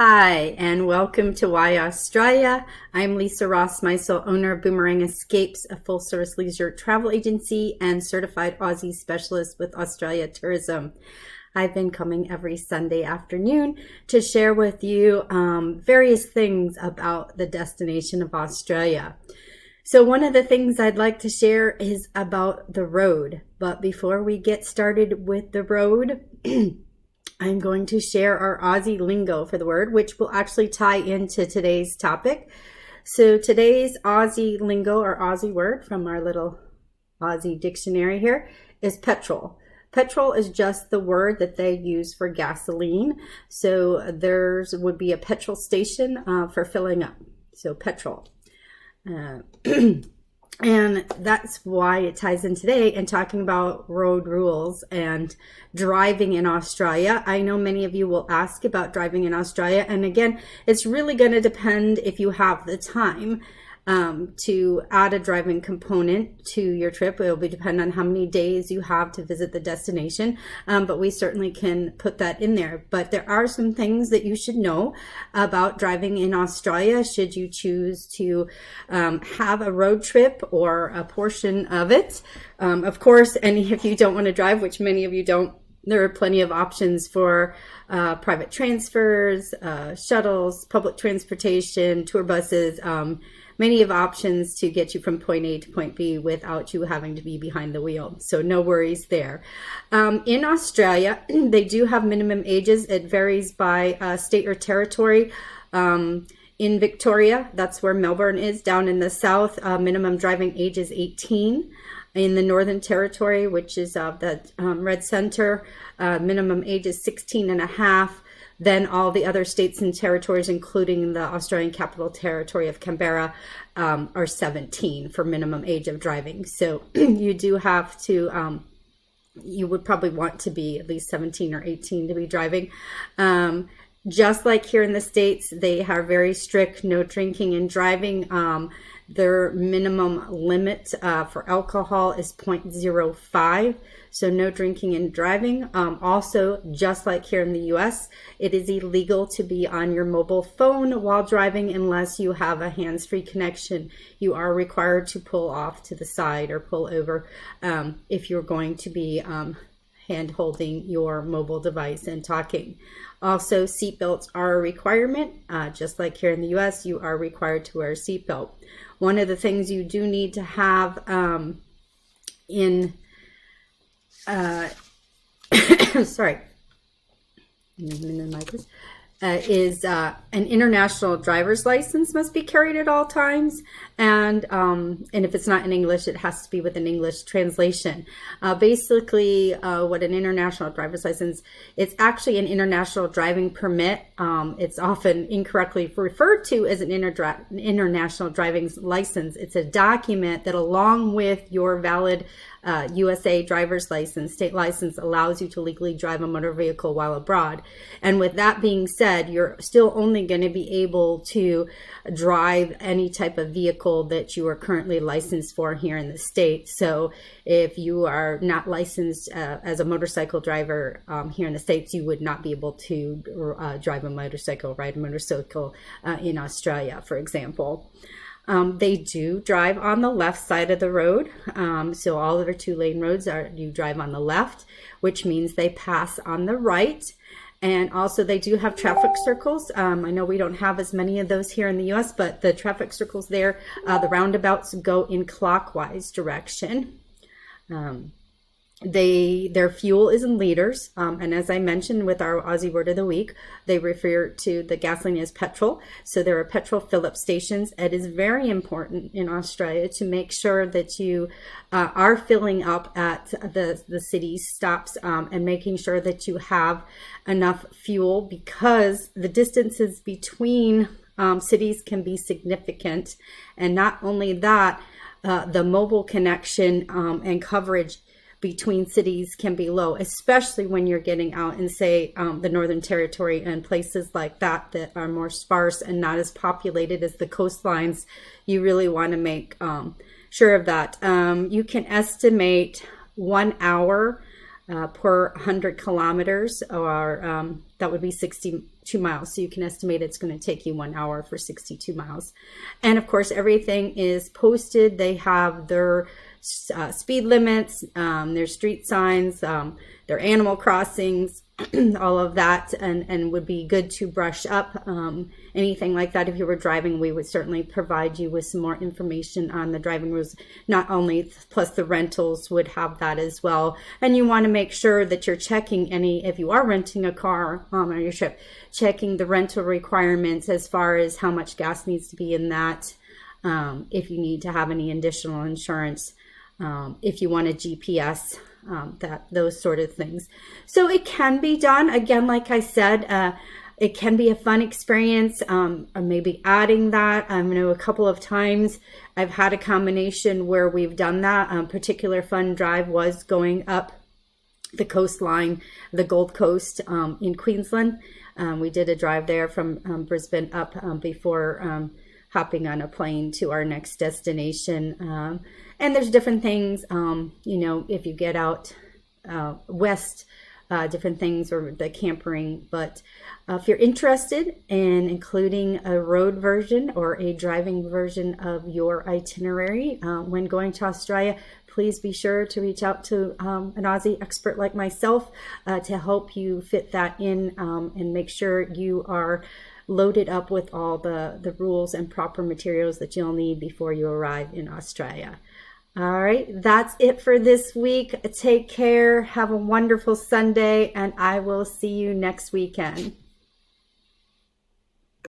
Hi, and welcome to Why Australia. I'm Lisa Rossmeissl, owner of Boomerang Escapes, a full-service leisure travel agency and certified Aussie specialist with Australia Tourism. I've been coming every Sunday afternoon to share with you various things about the destination of Australia. So one of the things I'd like to share is about the road. But before we get started with the road, I'm going to share our Aussie lingo for the word, which will actually tie into today's topic. So today's Aussie lingo or Aussie word from our little Aussie dictionary here is petrol. Petrol is just the word that they use for gasoline. So there's would be a petrol station for filling up. So petrol. And that's why it ties in today and talking about road rules and driving in Australia. I know many of you will ask about driving in Australia. And again, it's really going to depend if you have the time to add a driving component to your trip. It will depend on how many days you have to visit the destination, but we certainly can put that in there. But there are some things that you should know about driving in Australia should you choose to have a road trip or a portion of it. Of course, and if you don't want to drive, which many of you don't, there are plenty of options for private transfers, shuttles, public transportation, tour buses, many of options to get you from point A to point B without you having to be behind the wheel. So no worries there. In Australia, they do have minimum ages. It varies by state or territory. In Victoria, that's where Melbourne is. Down in the south, minimum driving age is 18. In the Northern Territory, which is the red center, minimum age is 16 and a half. Then all the other states and territories, including the Australian Capital Territory of Canberra, are 17 for minimum age of driving. So you do have to, you would probably want to be at least 17 or 18 to be driving. Just like here in the States, they are very strict, no drinking and driving. Their minimum limit for alcohol is 0.05, so no drinking and driving. Also, just like here in the US, it is illegal to be on your mobile phone while driving unless you have a hands-free connection. You are required to pull off to the side or pull over if you're going to be hand holding your mobile device and talking. Also, seatbelts are a requirement. Just like here in the US, you are required to wear a seatbelt. One of the things you do need to have sorry, is an international driver's license must be carried at all times, and if it's not in English, it has to be with an English translation. Basically, what an international driver's license, it's actually an international driving permit. It's often incorrectly referred to as an international driving license. It's a document that, along with your valid USA driver's license, state license, allows you to legally drive a motor vehicle while abroad. And with that being said, you're still only going to be able to drive any type of vehicle that you are currently licensed for here in the States. So if you are not licensed as a motorcycle driver here in the States, you would not be able to drive a motorcycle, ride a motorcycle in Australia, for example. They do drive on the left side of the road. So all of their 2-lane roads you drive on the left, which means they pass on the right. And also they do have traffic circles. I know we don't have as many of those here in the US, but the traffic circles there, the roundabouts go in clockwise direction. Their fuel is in liters, and as I mentioned with our Aussie word of the week, they refer to the gasoline as petrol. So there are petrol fill-up stations. It is very important in Australia to make sure that you are filling up at the city stops and making sure that you have enough fuel, because the distances between cities can be significant. And not only that, the mobile connection and coverage between cities can be low, especially when you're getting out in, say, the Northern Territory and places like that that are more sparse and not as populated as the coastlines. You really want to make sure of that. You can estimate 1 hour per 100 kilometers, or that would be 62 miles. So you can estimate it's going to take you 1 hour for 62 miles. And of course, everything is posted. They have their speed limits, their street signs, their animal crossings, all of that, and would be good to brush up. Anything like that, if you were driving, we would certainly provide you with some more information on the driving rules. Not only, plus the rentals would have that as well. And you want to make sure that you're checking if you are renting a car on your trip, checking the rental requirements as far as how much gas needs to be in that, if you need to have any additional insurance, if you want a GPS, those sort of things. So it can be done. Again, like I said, it can be a fun experience. Maybe adding that. I know a couple of times I've had a combination where we've done that. A particular fun drive was going up the coastline, the Gold Coast in Queensland. We did a drive there from Brisbane up before hopping on a plane to our next destination. And there's different things, if you get out west, different things, or the campering. But if you're interested in including a road version or a driving version of your itinerary when going to Australia, please be sure to reach out to an Aussie expert like myself to help you fit that in and make sure you are loaded up with all the rules and proper materials that you'll need before you arrive in Australia. All right, that's it for this week. Take care. Have a wonderful Sunday, and I will see you next weekend.